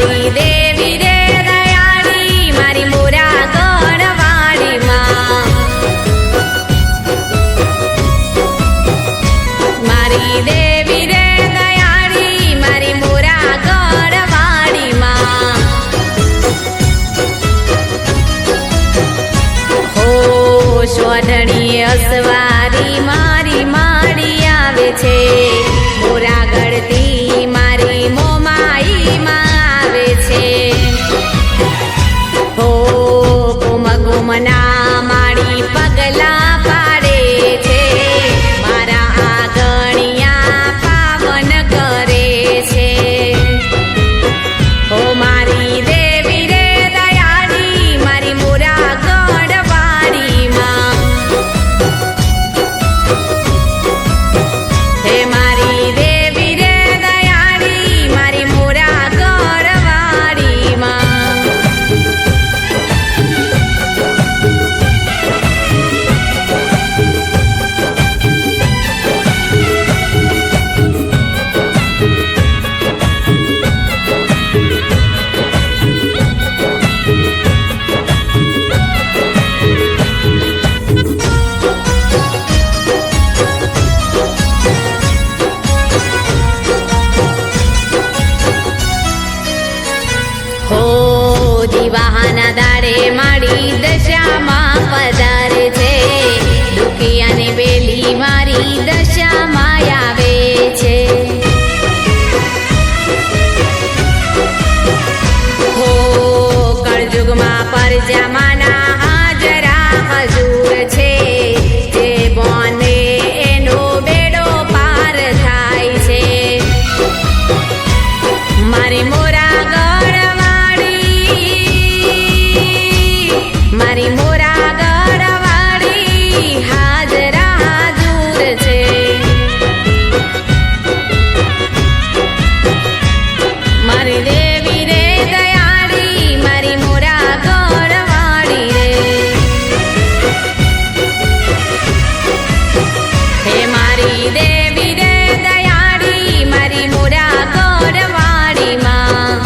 મારી દેવી રે દયાળી મારી મોરા ગણવાડીમાં મારી દેવી રે દયાળી મારી મોરા ગણવાડીમાં હો સોઢણીએ અસવારી મારી માડી આવે છે મોરા ગળતી મારી મોમાઈમાં આવે છે હો ગુમ ગુમના માડી પગલા પાડે છે મારા આંગણિયા પાવન કરે છે હો મારી દેવી રે દયાળી મારી મોરા ગણવાડીમાં હે મારી દેવી રે દયાળી મારી મોરા ગણવાડીમાં હો દિવાહાના દાડે માડી દશામાં પધારે છે દુખિયાને બેલી મારી દશામાં આવે છે હો કળજુગમાં પરજામાના હાજરા હજૂર છે જે બોને એનો બેડો પાર થાય છે મારી મોરા મારી મોરા ગણવાડી હાજરા હાજૂર છે મારી દેવી રે દયાળી મારી મોરા ગણવાડી રે હે મારી દેવી રે દયાળી મારી મોરા ગણવાડીમાં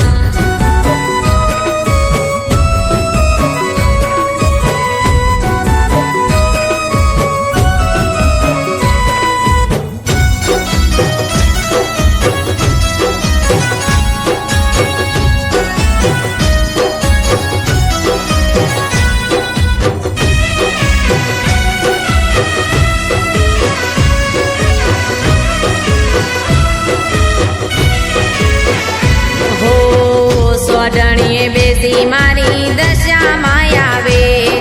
સોઢણીએ બેસી મારી દશામાં આવે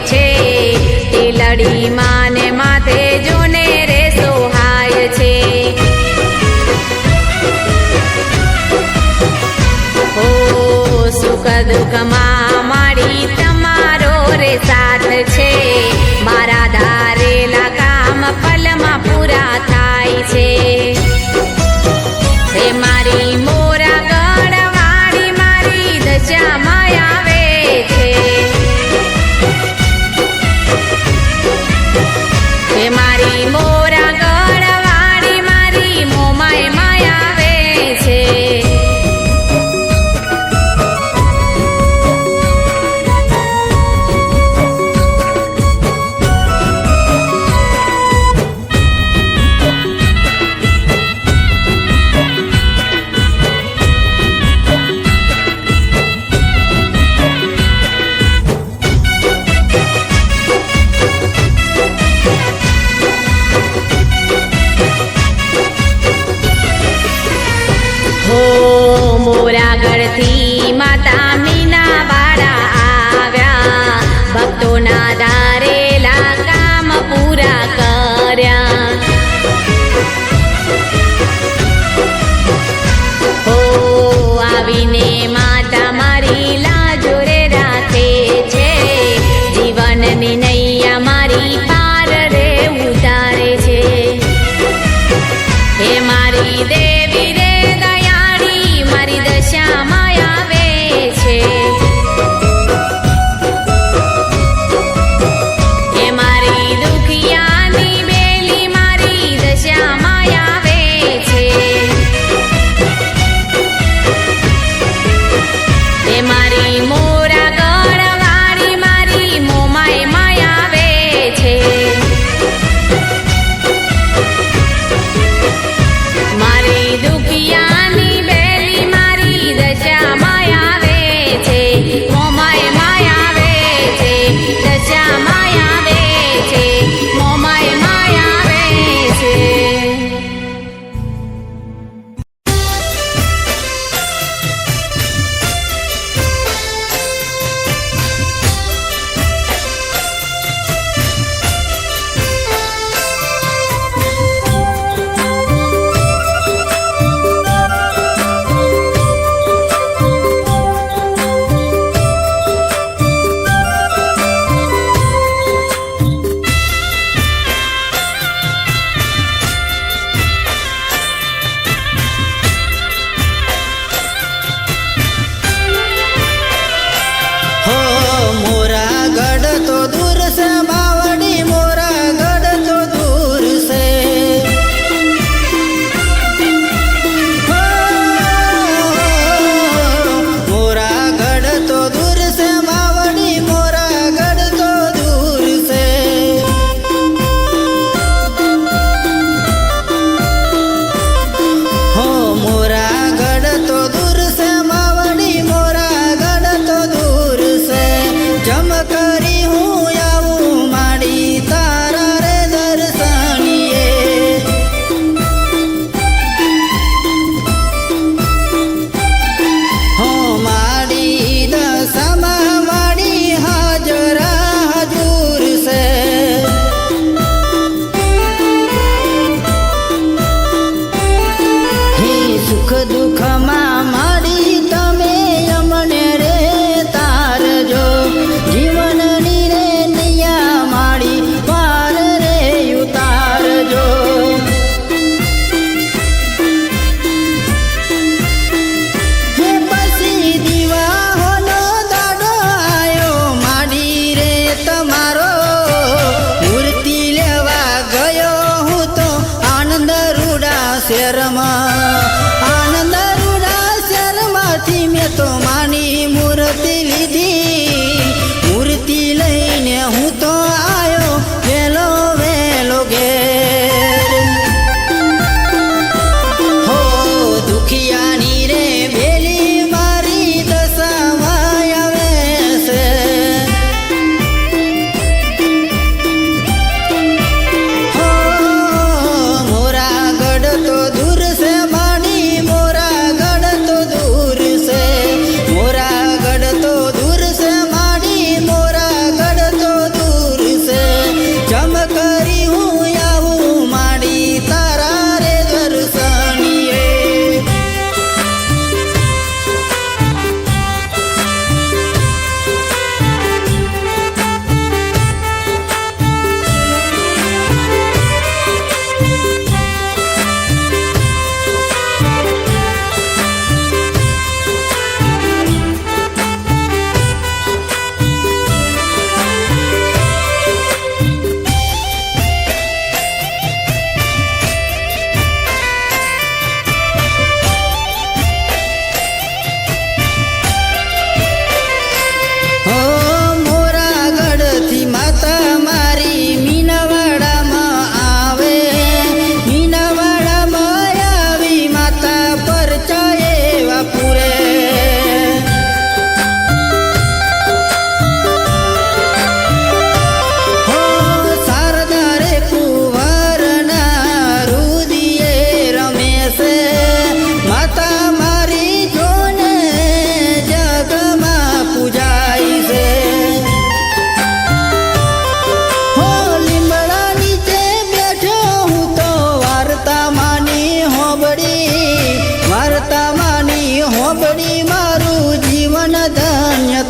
છે ટીલડી માને માથે જોને રે સોહાય છે હો સુખ દુઃખમાં માડી તમારો રે સાથ છે મારા ધારેલા કામ પલમાં પૂરા થાય છે હે મારી મોરા ગણવાડી મારી દશામાં આવે છે હે મારી મોરા ગણવાડી મારી મોમાઈમાં આવે છે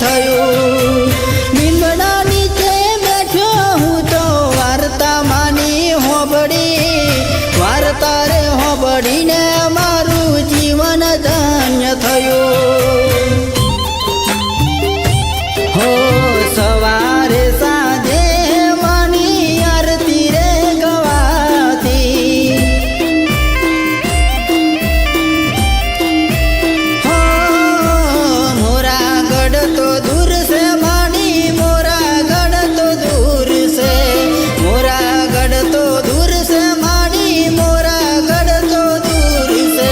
થયું. લીમડા નીચે બેઠો હું તો વાર્તા માની હોબળી, વાર્તા રે હોબળીને મારું જીવન ધન્ય થયું. હો સવારે સાંજે માની આરતી રે ગવાતી, હો મોરાગઢ તો દૂર છે માની, મોરાગઢ તો દૂર છે, મોરાગઢ તો દૂર છે માની, મોરાગઢ તો દૂર છે.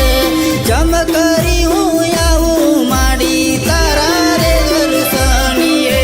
જમ કરી હું આવું માડી તારા રે દર્શનીએ.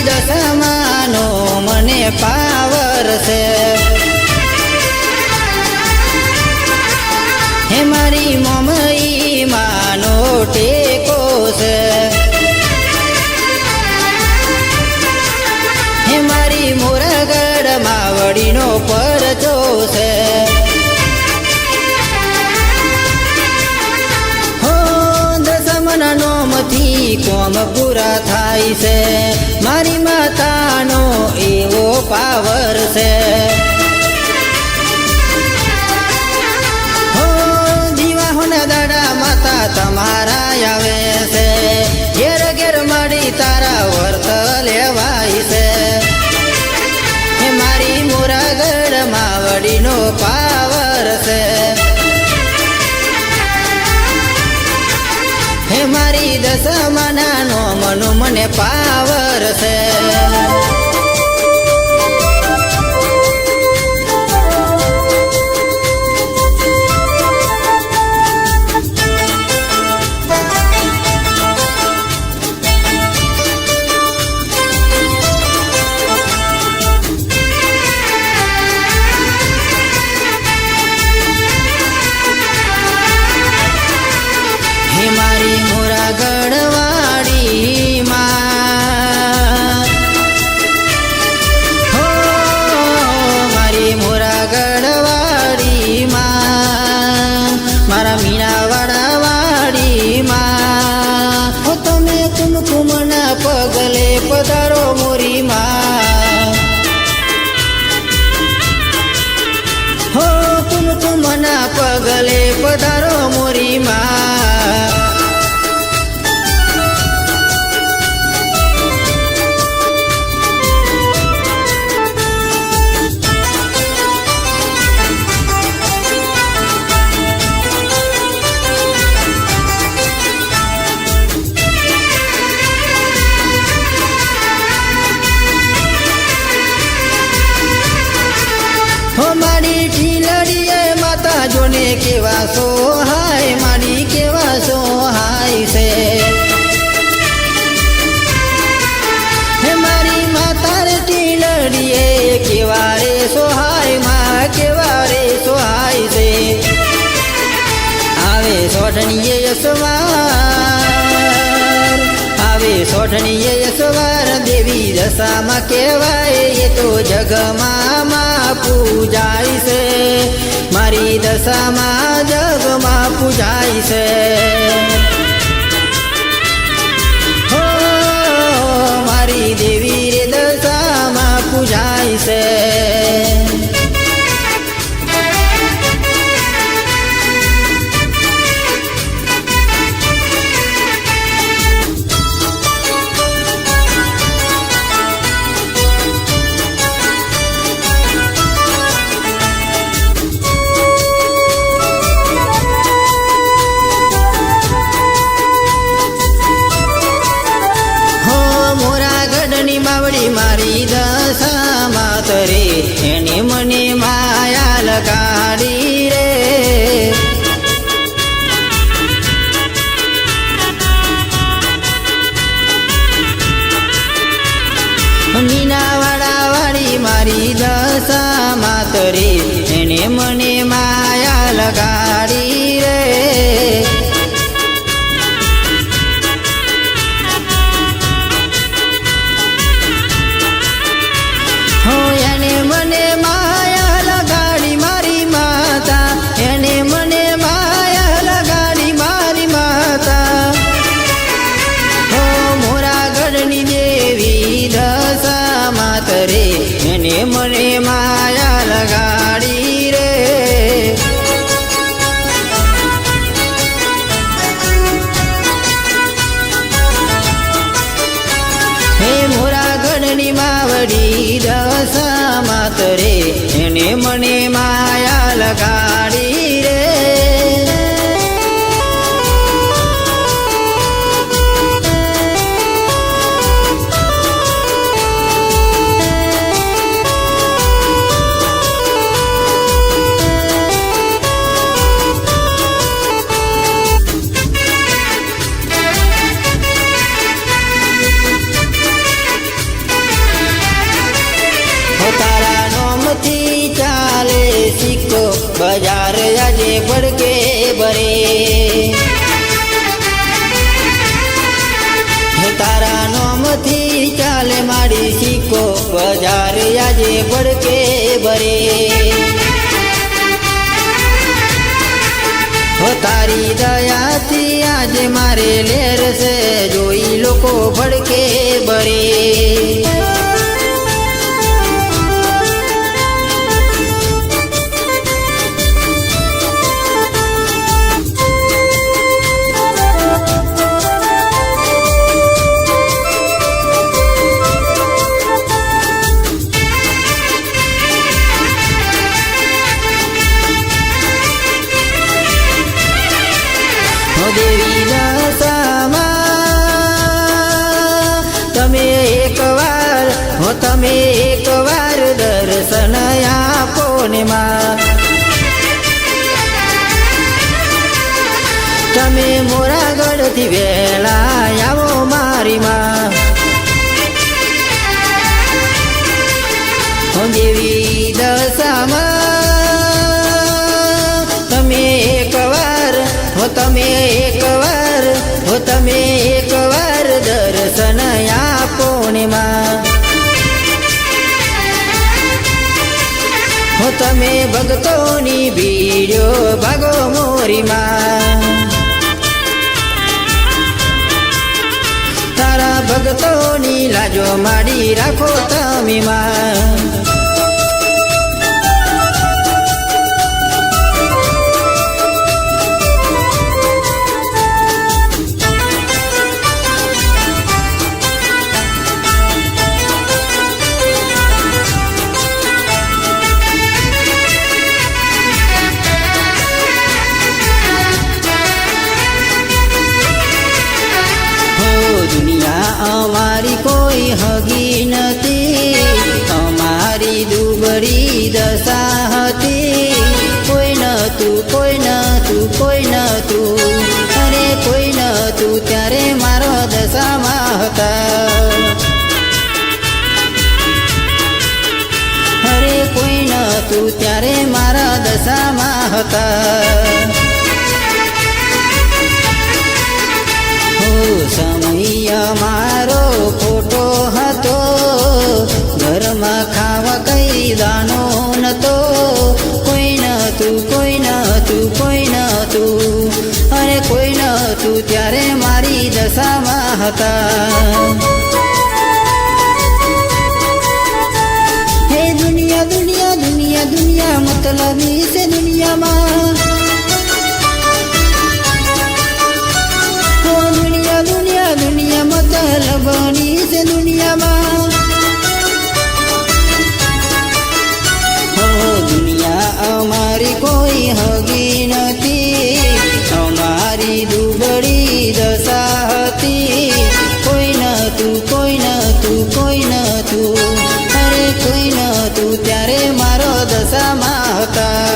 દસમાનો મને પાવર છે, હે મારી મમઈ માનો ટેકો છે, હે મારી મોરાગઢ માવડીનો પરચો છે. હો દસમાના નોમથી કોમ પૂરા થાય છે, મારી માતાનો એવો પાવર છે. હો દીવાહોના દાડા માતા તમારા આવે છે, ઘેર ઘેર માડી તારા વર્ત લેવાય છે, હે મારી મોરાગઢ માવડીનો પાવર છે, હે મારી દસમાના નોમનો મને પાવર છે. કુસુમના પગલે પધારો મોરી માં. હો મારી ઢીલડીએ માતા જોને કેવા સોહાય, મારી કેવા સોહાય છે. હે મારી માતા રે ઢીલડીએ કેવા રે સોહાય, માં કેવા રે સોહાય છે. આવે સોઠણીએ યસવાર, આવે સોઠણીએ યસવાર, દેવી દશામાં કહેવાય એ તો જગમાં પૂજાય છે. મારી દશામાં જગમાં પૂજાય છે. હો મારી દેવી રે દશામાં પૂજાય છે. માવડી મારી દશામાં તરે એને મને માયા લગાડી રે. મીનાવાળા વાળી મારી દશામાં તરે એને મને માયા લગાડી રે. એને મને માયા લગાડી મારી માતા, એને મને માયા લગાડી મારી માતા. હો મોરાગઢની દેવી દશામાં તરે એને મને માયા લગાડી રે. હે મોરાગઢની માવડી દશામાં તરે એને મને માયા લગાડી રે. તારા નોમથી ચાલે સિક્કો બજાર આજે ભડકે ભરે. હે તારા નોમથી ચાલે મારી સિક્કો બજાર આજે ભડકે ભરે. હો તારી દયાથી આજે મારે લેર છે, જોઈ લોકો ભડકે ભરે. દેવી દશામાં તમે એકવાર, હો તમે એકવાર દર્શન આપો ને માં. તમે મોરાગઢથી વહેલા આવો મારી માં. હો દેવી દશામાં તમે એકવાર, હો તમે એકવાર, હો તમે એકવાર દર્શન આપો ને માં. હો તમે ભક્તોની ભીડ્યો ભાગો મોરી માં. તારા ભક્તોની લાજો માડી રાખો તમે માં. દુબળી દશા હતી. કોઈ નતું, કોઈ નતું, કોઈ નતું, અરે કોઈ નતું ત્યારે મારો દશામાં હતા. અરે કોઈ નતું ત્યારે મારા દશામાં હતા. સમય મારો ખોટો હતો, ઘરમાં ખાવા કઈ દાનો નતો. કોઈ નતું, કોઈ નતું, કોઈ નતું, અરે કોઈ નતું ત્યારે મારી દશામાં હતા. હે દુનિયા દુનિયા દુનિયા દુનિયા મતલબી છે દુનિયામાં. દુનિયા દુનિયા મતલબની છે દુનિયામાં. હો દુનિયા અમારી કોઈ હગી નથી, અમારી દુબળી દશા હતી. કોઈ નતું, કોઈ નતું, કોઈ નતું, અરે કોઈ નતું ત્યારે મારો દશામાં હતા.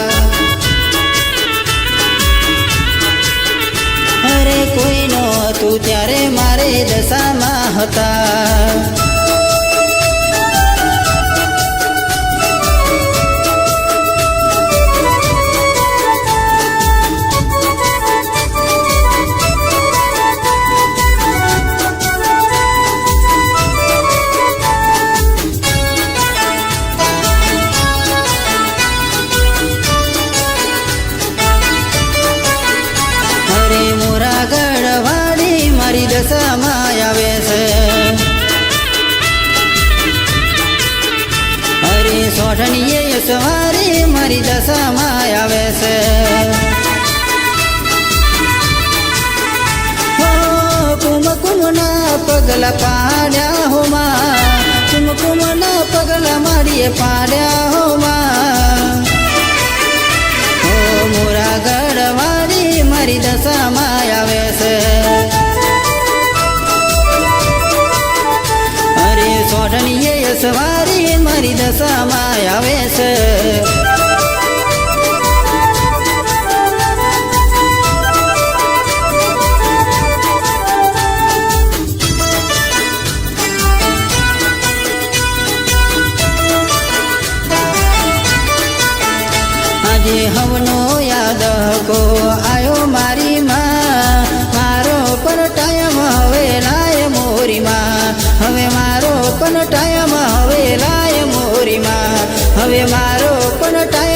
અરે કોઈ નતું ત્યારે મારે દશામાં હતા. મોરા ગઢવાડી મારી દશામાં આવે છે. અરે સોઠણીએ સવારે મારી દશામાં આવે છે. કુમકુમના પગલા પાડ્યા હોમાં, કુમકુમના પગલા મારીએ પાડ્યા હોમાં. મોરા ગઢવાડી મારી દશામાં આવે છે. અરે સોઠણીએ સવારી મારી દશામાં આવે છે. આજે હવનો યાદ કો આયો મારી માં, મારો પણ ટાઈમ હવે લાય મોરી માં. હવે મારો પણ ટાઈમ હવે લાય મોરી માં. હવે મારો પણ ટાઈમ